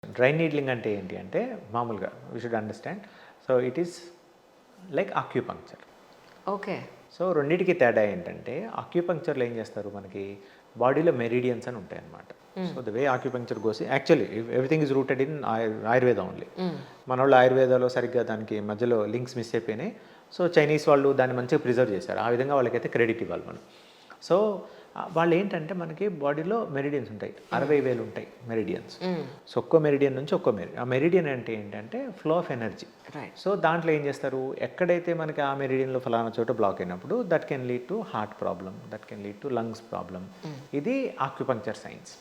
Dry needling అంటే ఏంటి అంటే మామూలుగా we should understand. So it is like acupuncture. Okay. So రెండింటికి తేడా ఏంటంటే ఆక్యుపంక్చర్లో ఏం చేస్తారు, మనకి బాడీలో మెరిడియన్స్ అని ఉంటాయి అన్నమాట. So the way acupuncture goes actually everything is rooted in Ayurveda only. మన వాళ్ళు ఆయుర్వేదాలో సరిగ్గా దానికి మధ్యలో లింక్స్ మిస్ అయిపోయినాయి. సో చైనీస్ వాళ్ళు దాన్ని మంచిగా ప్రిజర్వ్ చేశారు. ఆ విధంగా వాళ్ళకైతే క్రెడిట్ ఇవ్వాలి మనం. సో వాళ్ళు ఏంటంటే మనకి బాడీలో మెరిడియన్స్ ఉంటాయి, 60,000 ఉంటాయి మెరిడియన్స్. సో ఒక్కో మెరిడియన్ నుంచి ఒక్కో ఆ మెరిడియన్ అంటే ఏంటంటే ఫ్లో ఆఫ్ ఎనర్జీ. సో దాంట్లో ఏం చేస్తారు, ఎక్కడైతే మనకి ఆ మెరిడియన్లో ఫలానా చోట బ్లాక్ అయినప్పుడు that can lead to heart problem, that can lead to lungs problem. ఇది ఆక్యుపంక్చర్ సైన్స్.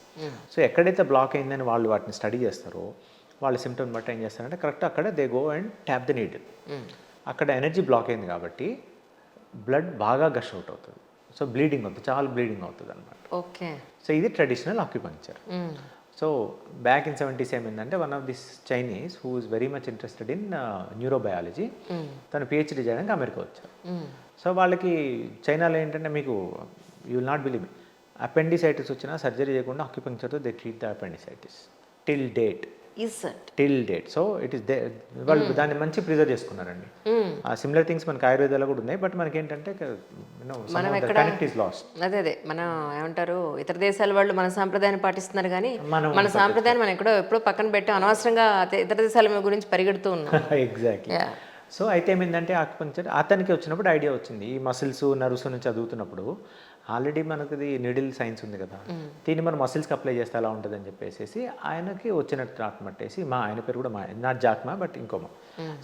సో ఎక్కడైతే బ్లాక్ అయిందని వాళ్ళు వాటిని స్టడీ చేస్తారో వాళ్ళ సిమ్టమ్ బట్టి ఏం చేస్తారంటే కరెక్ట్ అక్కడ they go and tap the needle. అక్కడ ఎనర్జీ బ్లాక్ అయింది కాబట్టి బ్లడ్ బాగా గష్ అవుట్ అవుతుంది. సో బ్లీడింగ్ అవుతుంది, చాలా బ్లీడింగ్ అవుతుంది అనమాట. ఓకే. సో ఇది traditional acupuncture. So back in 70s ఏమైందంటే one of this Chinese who is very much interested in neurobiology, తను పిహెచ్డీ చేయడానికి అమెరికా వచ్చారు. సో వాళ్ళకి చైనాలో ఏంటంటే మీకు you will not believe, appendicitis వచ్చినా సర్జరీ చేయకుండా ఆక్యుపంక్చర్తో they treat the appendicitis till date. So it is వాళ్ళు దాన్ని మంచి ప్రిజర్వ్ చేసుకున్నారండి. ఆ సిమిలర్ థింగ్స్ మనకి ఆయుర్వేదాలో కూడా ఉన్నాయి, బట్ మనకి ఏంటంటే కనెక్ట్ ఈస్ లాస్ట్. అదే మనం ఏమంటారు, ఇతర దేశాల వాళ్ళు మన సాంప్రదాయాన్ని పాటిస్తున్నారు కానీ మన సాంప్రదాయాన్ని మనం ఎప్పుడో పక్కన పెట్టి అనవసరంగా ఇతర దేశాల గురించి పరిగెడుతూ ఉన్నాం. ఎగ్జాక్ట్లీ. సో అయితే ఏమైందంటే ఆక్యుపంక్చర్ అతనికి వచ్చినప్పుడు ఐడియా వచ్చింది, ఈ మసిల్స్ నర్వ్స్ నుంచి చదువుతున్నప్పుడు ఆల్రెడీ మనకి నీడిల్ సైన్స్ ఉంది కదా, దీన్ని మనం మసిల్స్కి అప్లై చేస్తే ఎలా ఉంటుంది అని చెప్పేసి ఆయనకి వచ్చినట్టు థాట్ పట్టేసి, ఆయన పేరు కూడా నాట్ జాక్మా బట్ ఇంకోమా,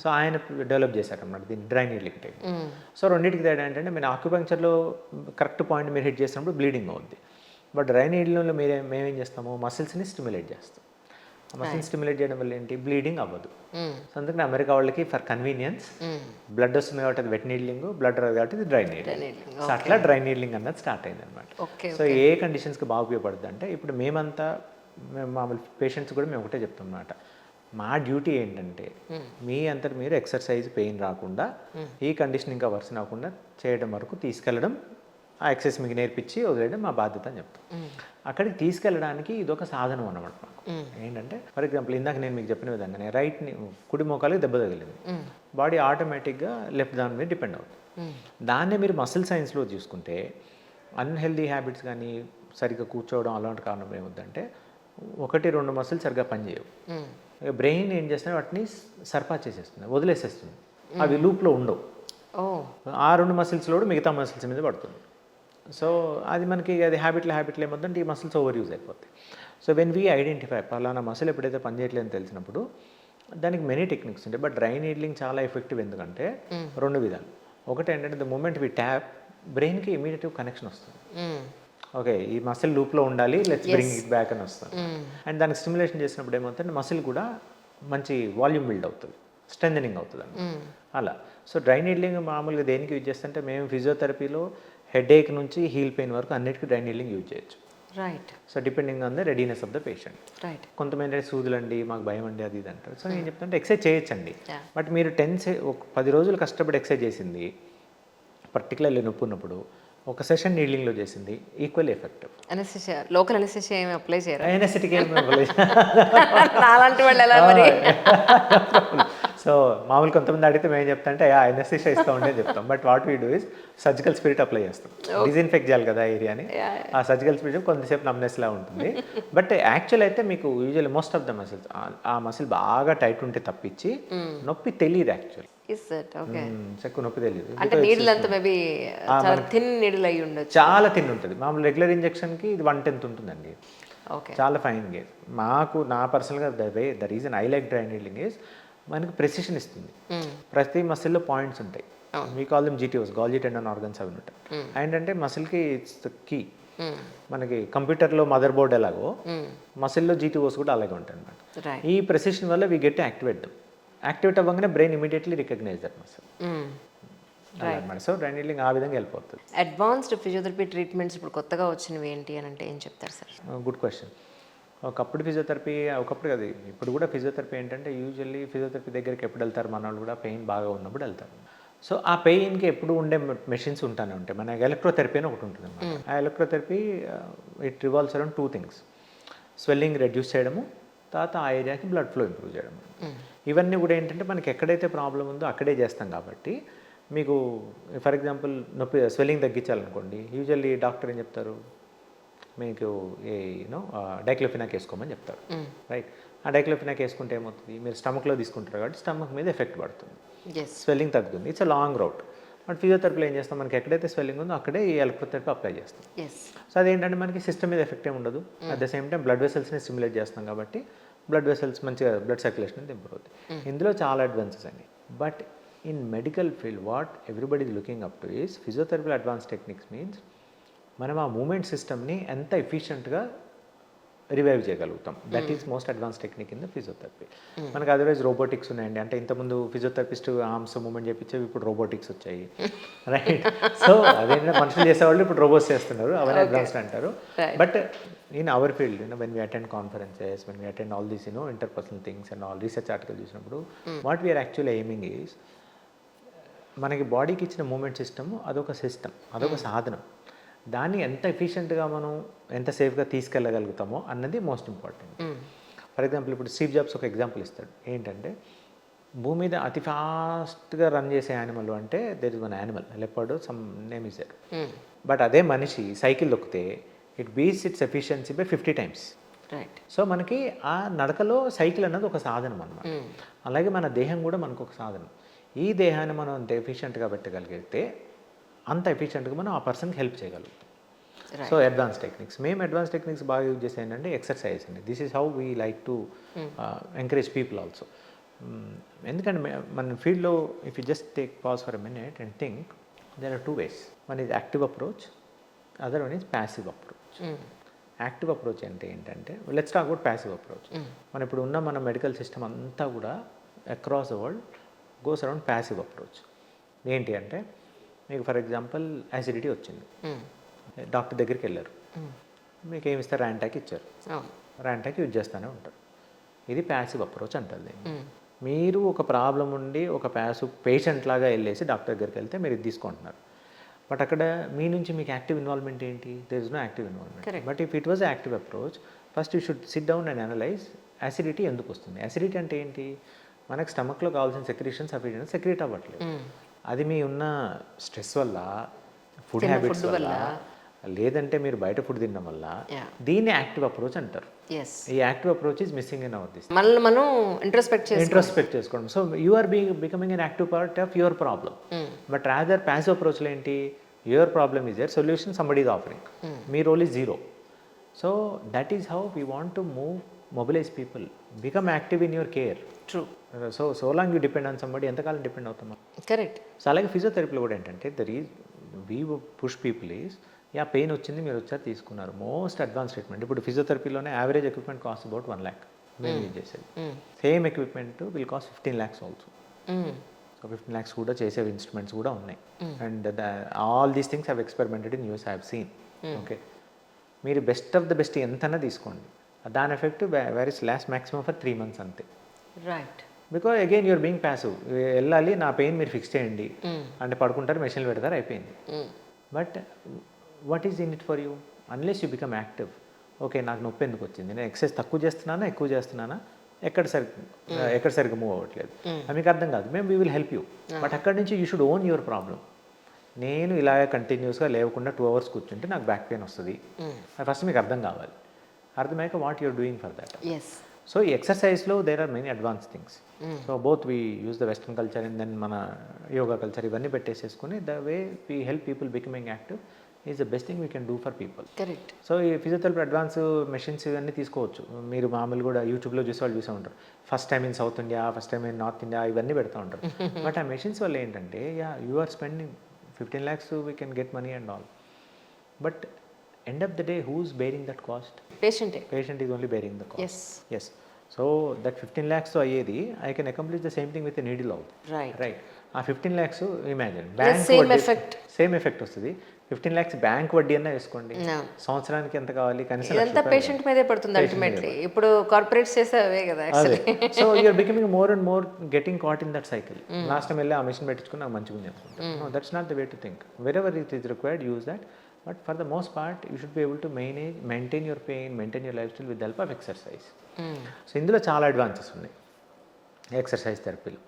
సో ఆయన డెవలప్ చేశారన్నమాట దీన్ని డ్రై నీడ్లింగ్ టెక్నిక్. సో రెండింటికి తేడా ఏంటంటే మీరు ఆక్యుపంక్చర్లో కరెక్ట్ పాయింట్ మీరు హిట్ చేసినప్పుడు బ్లీడింగ్ అవుద్ది, బట్ డ్రై నీడ్లింగ్లో మేమేం చేస్తాము, మసిల్స్ని స్టిమ్యులేట్ చేస్తాం. మసిల్ స్టిమ్యులేట్ చేయడం వల్ల ఏంటి, బ్లీడింగ్ అవ్వదు. సో అందుకని అమెరికా వాళ్ళకి ఫర్ కన్వీనియన్స్ బ్లడ్ వస్తుంది కాబట్టి అది వెట్ నీడ్లింగ్, బ్లడ్ రాదు కాబట్టి ఇది డ్రై నీడ్లింగ్. సో అట్లా డ్రై నీడ్లింగ్ అన్నది స్టార్ట్ అయింది అనమాట. సో ఏ కండిషన్స్కి బాగా ఉపయోగపడుతుంది అంటే ఇప్పుడు మేమంతా మామూలు పేషెంట్స్ కూడా మేము ఒకటే చెప్తాం అన్నమాట, మా డ్యూటీ ఏంటంటే మీ అంతటి మీరు ఎక్సర్సైజ్ పెయిన్ రాకుండా ఈ కండిషన్ ఇంకా వర్సన్ అవ్వకుండా చేయడం వరకు తీసుకెళ్ళడం, ఆ ఎక్సర్సైజ్ మీకు నేర్పించి వదిలేయడం మా బాధ్యత అని చెప్తాం. అక్కడికి తీసుకెళ్ళడానికి ఇది ఒక సాధనం అన్నమాట మాకు. ఏంటంటే ఫర్ ఎగ్జాంపుల్ ఇందాక నేను మీకు చెప్పిన విధంగానే కుడి మోకాలికి దెబ్బ తగిలింది, బాడీ ఆటోమేటిక్గా లెఫ్ట్ దాని మీద డిపెండ్ అవుతుంది. దాన్నే మీరు మసిల్ సైన్స్లో చూసుకుంటే అన్హెల్దీ హ్యాబిట్స్ కానీ సరిగ్గా కూర్చోవడం అలాంటి కారణం ఏమవుతుందంటే 1-2 మసిల్స్ సరిగ్గా పనిచేయవు. బ్రెయిన్ ఏం చేస్తే వాటిని సర్పా చేసేస్తుంది, వదిలేసేస్తుంది, అవి లూప్లో ఉండవు. ఆ 2 మసిల్స్లో మిగతా మసిల్స్ మీద పడుతుంది. సో అది మనకి అది హ్యాబిట్లు ఏమవుతుందంటే ఈ మసిల్స్ ఓవర్ యూజ్ అయిపోతాయి. సో వెన్ వీ ఐడెంటిఫై పలానా మసిల్ ఎప్పుడైతే పనిచేయట్లేదని తెలిసినప్పుడు దానికి మెనీ టెక్నిక్స్ ఉంటాయి, బట్ డ్రై నీడ్లింగ్ చాలా ఎఫెక్టివ్. ఎందుకంటే 2 విధాలు. ఒకటి ఏంటంటే ద మూమెంట్ వి ట్యాప్ బ్రెయిన్కి ఇమీడియట్ కనెక్షన్ వస్తుంది. ఓకే, ఈ మసిల్ లూప్లో ఉండాలి, లెట్స్ బ్రింగ్ ఇట్ బ్యాక్ అని వస్తుంది. అండ్ దానికి స్టిమ్యులేషన్ చేసినప్పుడు ఏమవుతుంది, మసిల్ కూడా మంచి వాల్యూమ్ బిల్డ్ అవుతుంది, స్ట్రెంథనింగ్ అవుతుంది అని అలా. సో డ్రై నీడ్లింగ్ మామూలుగా దేనికి యూజ్ చేస్తుంటే మేము ఫిజియోథెరపీలో హెడేక్ నుంచి హీల్ పెయిన్ వరకు అన్నిటికీ డ్రై నీడ్లింగ్ యూజ్ చేయొచ్చు. Right. So depending on the readiness of the patient. Right. కొంతమంది సూదులండి మాకు భయం అండి అది ఇది అంటారు. సో నేను చెప్తుంటే ఎక్సర్సైజ్ చేయొచ్చండి, బట్ మీరు 10 రోజులు కష్టపడి ఎక్సర్సైజ్ చేసింది, పర్టికులర్లీ నొప్పి ఉన్నప్పుడు ఒక సెషన్ నీడ్లింగ్లో చేసింది ఈక్వల్ ఎఫెక్టివ్. అనెస్థెసియా, లోకల్ అనెస్థెసియా ఏమి అప్లై చేయరు, అనెస్థెటిక్ ఏమి అప్లై అలాంటి వాళ్ళు ఎలా మరి? సో మామూలు కొంతమంది అడిగితే మేము చెప్తా అంటే అనెస్థెసియా ఇస్తూ ఉండే చెప్తాం, but what we do is surgical spirit apply చేస్తాం. డిజిన్ఫెక్ట్ చేయాలి కదా ఏరియాని, ఆ సర్జికల్ స్పిరిట్ కొంతసేపు నమ్నెస్లా ఉంటుంది. బట్ యాక్చువల్ అయితే మీకు usually most of the muscles ఆ మసిల్ బాగా టైట్ ఉంటే తప్పించి నొప్పి తెలియదు. యాక్చువల్లీ ఎక్కువ నొప్పి తెలియదు, చాలా థిన్ ఉంటుంది. మామూలు రెగ్యులర్ ఇంజెక్షన్కి ఇది 1/10 ఉంటుందండి, చాలా ఫైన్ గేజ్. మాకు నా పర్సనల్గా the reason I like dry needling is మనకి ప్రెసిషన్ ఇస్తుంది. ప్రతి మసిల్లో పాయింట్స్ ఉంటాయి, we call them GTOs, Golgi tendon organs అవి ఉంటాయి. ఏంటంటే మసిల్కి ఇట్స్ ద కీ. మనకి కంప్యూటర్లో మదర్ బోర్డ్ ఎలాగో మసిల్లో GTOs కూడా అలాగే ఉంటాయి అనమాట. ఈ ప్రెసిషన్ వల్ల వీ గెట్ యాక్టివేట్ అవ్వగానే brain immediately recognise that muscle. So dry needling ఆ విధంగా వెళ్ళిపోతుంది. అడ్వాన్స్డ్ ఫిజియోథెరపీ ట్రీట్మెంట్స్ ఇప్పుడు కొత్తగా వచ్చినవి ఏంటి అని అంటే ఏం చెప్తారు సార్? Good question. ఒకప్పుడు ఫిజియోథెరపీ, ఒకప్పుడు అది ఇప్పుడు కూడా ఫిజియోథెరపీ ఏంటంటే యూజువల్లీ ఫిజియోథెరపీ దగ్గరికి ఎప్పుడు వెళ్తారు మన వాళ్ళు కూడా పెయిన్ బాగా ఉన్నప్పుడు వెళ్తారు. సో ఆ పెయిన్కి ఎప్పుడు ఉండే మెషిన్స్ ఉంటానే ఉంటాయి. మన ఎలక్ట్రోథెరపీ అని ఒకటి ఉంటుంది అన్నమాట. ఆ electrotherapy it revolves around 2 things: swelling reduce చేయడము తర్వాత ఆ ఏరియాకి బ్లడ్ ఫ్లో ఇంప్రూవ్ చేయడం. ఇవన్నీ కూడా ఏంటంటే మనకి ఎక్కడైతే ప్రాబ్లం ఉందో అక్కడే చేస్తాం కాబట్టి మీకు ఫర్ ఎగ్జాంపుల్ నొప్పి స్వెల్లింగ్ తగ్గించాలనుకోండి, యూజువల్లీ డాక్టర్ ఏం చెప్తారు, మీకు డైక్లోఫినాక్ వేసుకోమని చెప్తారు, రైట్? ఆ డైక్లోఫినాక్ వేసుకుంటే ఏమవుతుంది, మీరు స్టమక్లో తీసుకుంటారు కాబట్టి స్టమక్ మీద ఎఫెక్ట్ పడుతుంది, స్వెల్లింగ్ తగ్గుతుంది. It's a long route. But ఫిజియోథెరపీలో ఏం చేస్తాం, మనకి ఎక్కడైతే స్వెల్లింగ్ ఉందో అక్కడే ఈ ఎలక్ట్రోథెరపీ అప్లై చేస్తాం. సో అదేంటంటే మనకి సిస్టమ్ మీద ఎఫెక్ట్ ఏమి ఉండదు, at the same time blood వెసల్స్ని స్టిమ్యులేట్ చేస్తాం కాబట్టి బ్లడ్ వెసల్స్ మంచిగా బ్లడ్ సర్క్యులేషన్ ఇంప్రూవ్ అవుతుంది. ఇందులో చాలా అడ్వాన్సెస్ అండి. But in medical field what everybody is looking up to is physiotherapy advance techniques means మనం ఆ మూమెంట్ సిస్టమ్ని ఎంత ఎఫిషియెంట్గా రివైవ్ చేయగలుగుతాం. That is most advance technique in the physiotherapy. మనకు అదర్వైజ్ రోబోటిక్స్ ఉన్నాయండి, అంటే ఇంతకుముందు ఫిజియోథెరపిస్ట్ ఆర్మ్స్ మూమెంట్ చేయించేవి, ఇప్పుడు రోబోటిక్స్ వచ్చాయి, రైట్? సో అదేంటంటే మనుషులు చేసేవాళ్ళు ఇప్పుడు రోబోట్స్ చేస్తున్నారు, అవన్నీ అడ్వాన్స్డ్ అంటారు. But in our field when we attend conferences, when we attend all these interpersonal things and all research article చూసినప్పుడు what we're actually aiming is మనకి బాడీకి ఇచ్చిన మూమెంట్ సిస్టమ్ అదొక సిస్టమ్, అదొక సాధనం. దాన్ని ఎంత ఎఫిషియెంట్గా మనం ఎంత సేఫ్గా తీసుకెళ్ళగలుగుతామో అన్నది మోస్ట్ ఇంపార్టెంట్. ఫర్ ఎగ్జాంపుల్ ఇప్పుడు స్టీవ్ జాబ్స్ ఒక ఎగ్జాంపుల్ ఇస్తాడు, ఏంటంటే భూమి మీద అతి ఫాస్ట్గా రన్ చేసే యానిమల్ అంటే there is one animal leopard some name is there. But అదే మనిషి సైకిల్ దొక్కితే it beats its efficiency by 50 times. Right. So మనకి ఆ నడకలో సైకిల్ అన్నది ఒక సాధనం అన్నమాట. అలాగే మన దేహం కూడా మనకు ఒక సాధనం. ఈ దేహాన్ని మనం అంత ఎఫిషియెంట్గా పెట్టగలిగితే అంత ఎఫిషియెంట్గా మనం ఆ పర్సన్కి హెల్ప్ చేయగలుగుతాం. సో అడ్వాన్స్ టెక్నిక్స్, మేము అడ్వాన్స్ టెక్నిక్స్ బాగా యూజ్ చేసే ఏంటంటే ఎక్సర్సైజ్ అండి. This is how we like to encourage people also. ఎందుకంటే మన ఫీల్డ్లో if you just take pause for a minute and think, there are 2 ways. One is active approach, other one is passive approach. Active approach అంటే ఏంటంటే, let's talk about passive approach. మన ఇప్పుడు ఉన్న మన medical system అంతా కూడా across the world goes around passive approach. ఏంటి అంటే, మీకు ఫర్ ఎగ్జాంపుల్ యాసిడిటీ వచ్చింది, డాక్టర్ దగ్గరికి వెళ్ళారు, మీకు ఏమి ఇస్తారు, ర్యాంటాక్ ఇచ్చారు, ర్యాంటాక్ యూజ్ చేస్తూనే ఉంటారు. ఇది ప్యాసివ్ అప్రోచ్ అంటుంది. మీరు ఒక ప్రాబ్లం ఉండి ఒక పేషెంట్ లాగా వెళ్ళేసి డాక్టర్ దగ్గరికి వెళ్తే మీరు ఇది తీసుకుంటున్నారు. బట్ అక్కడ మీ నుంచి మీకు యాక్టివ్ ఇన్వాల్వ్మెంట్ ఏంటి, there is no active involvement. But if it was active approach, first you should sit down and analyse acidity ఎందుకు వస్తుంది. యాసిడిటీ అంటే ఏంటి, మనకు స్టమక్లో కావాల్సిన సెక్రీషన్స్ సఫిషియెంట్ సెక్రీట్ అవ్వట్లేదు. అది మీ ఉన్న స్ట్రెస్ వల్ల, ఫుడ్ హ్యాబిట్స్ వల్ల, లేదంటే మీరు బయట ఫుడ్ తినడం వల్ల. దీన్ని యాక్టివ్ అప్రోచ్ అంటారు. ఈ active approach is missing in our this. మనల్ని మనం ఇంట్రోస్పెక్ట్ చేసుకోవడం. So you are becoming an active part of your problem. But rather passive అప్రోచ్లో ఏంటి, your problem is your solution somebody is offering, మీ role is zero. So that is how we want to mobilize people, become active in your care. True. So long you depend on somebody, ఎంతకాలం depend అవుతాం. Correct. So అలాగే ఫిజియోథెరపీలో కూడా ఏంటంటే we push people is, pain వచ్చింది, మీరు వచ్చారు తీసుకున్నారు, most advance treatment. ఇప్పుడు ఫిజియోథెరపీలోనే average equipment cost about 1 lakh మేము యూజ్ చేసేది. Same equipment will cost 15 lakhs also. So 15 lakhs కూడా చేసే ఇన్స్ట్రుమెంట్స్ కూడా ఉన్నాయి. And all these things have experimented in US, I have seen. Okay, మీరు బెస్ట్ ఆఫ్ ద బెస్ట్ ఎంతైనా తీసుకోండి, దాని effect varies last maximum for 3 months అంతే. Right. Because again you are being passive. వెళ్ళాలి, నా పెయిన్ మీరు ఫిక్స్ చేయండి అంటే పడుకుంటారు, మెషిన్లు పెడతారు, అయిపోయింది. But what is in it for you unless you become active. Okay, నాకు నొప్పి ఎందుకు వచ్చింది, నేను ఎక్సర్సైజ్ తక్కువ చేస్తున్నానా ఎక్కువ చేస్తున్నానా, ఎక్కడ సరిగ్గా మూవ్ అవ్వట్లేదు, మీకు అర్థం కాదు, మేము we will help you. But అక్కడి నుంచి you should own your problem. నేను ఇలాగే కంటిన్యూస్గా లేవకుండా 2 hours కూర్చుంటే నాకు బ్యాక్ పెయిన్ వస్తుంది, ఫస్ట్ మీకు అర్థం కావాలి. అర్థమయ్యాక what you're doing for that. So ఈ ఎక్సర్సైజ్లో there are many advance things. So both we use the western culture and then మన యోగా కల్చర్, ఇవన్నీ పెట్టేసేసుకుని the way we help people becoming active is the best thing we can do for people. Correct. So ఈ physiotherapy advance machines ఇవన్నీ తీసుకోవచ్చు. మీరు మామూలు కూడా యూట్యూబ్లో చూసే ఉంటారు, first time in South India, first time in north India, ఇవన్నీ పెడతా ఉంటారు. బట్ ఆ మెషిన్స్ వల్ల ఏంటంటే, you are spending 15 lakhs, we can get money and all. But end of the day, who's bearing that cost? Patient is only bearing the cost. Yes. So that 15 lakhs to ayedi, I can accomplish the same thing with a needle out. Right. ఆ 15 lakhs imagine bank same effect వస్తుంది. 15 lakhs bank వడ్డీ అన్న వేసుకోండి, సంవత్సరానికి ఎంత కావాలి, కనీసం ఇదంతా పేషెంట్ మీదే పడుతుంది అల్టిమేట్లీ. ఇప్పుడు కార్పొరేట్స్ చేసేవే కదా actually. So you are becoming more and more getting caught in that cycle. Last time వెళ్ళి ఆ మెషిన్ పెట్టించుకుని నాకు మంచిగా ఉంది అనుకుంటా. No, that's not the way to think. Wherever it is required, use that. But for the most part, you should be able to maintain your pain, maintain your lifestyle with the help of exercise. So ఇందులో చాలా advances ఉన్నాయి exercise థెరపీలో.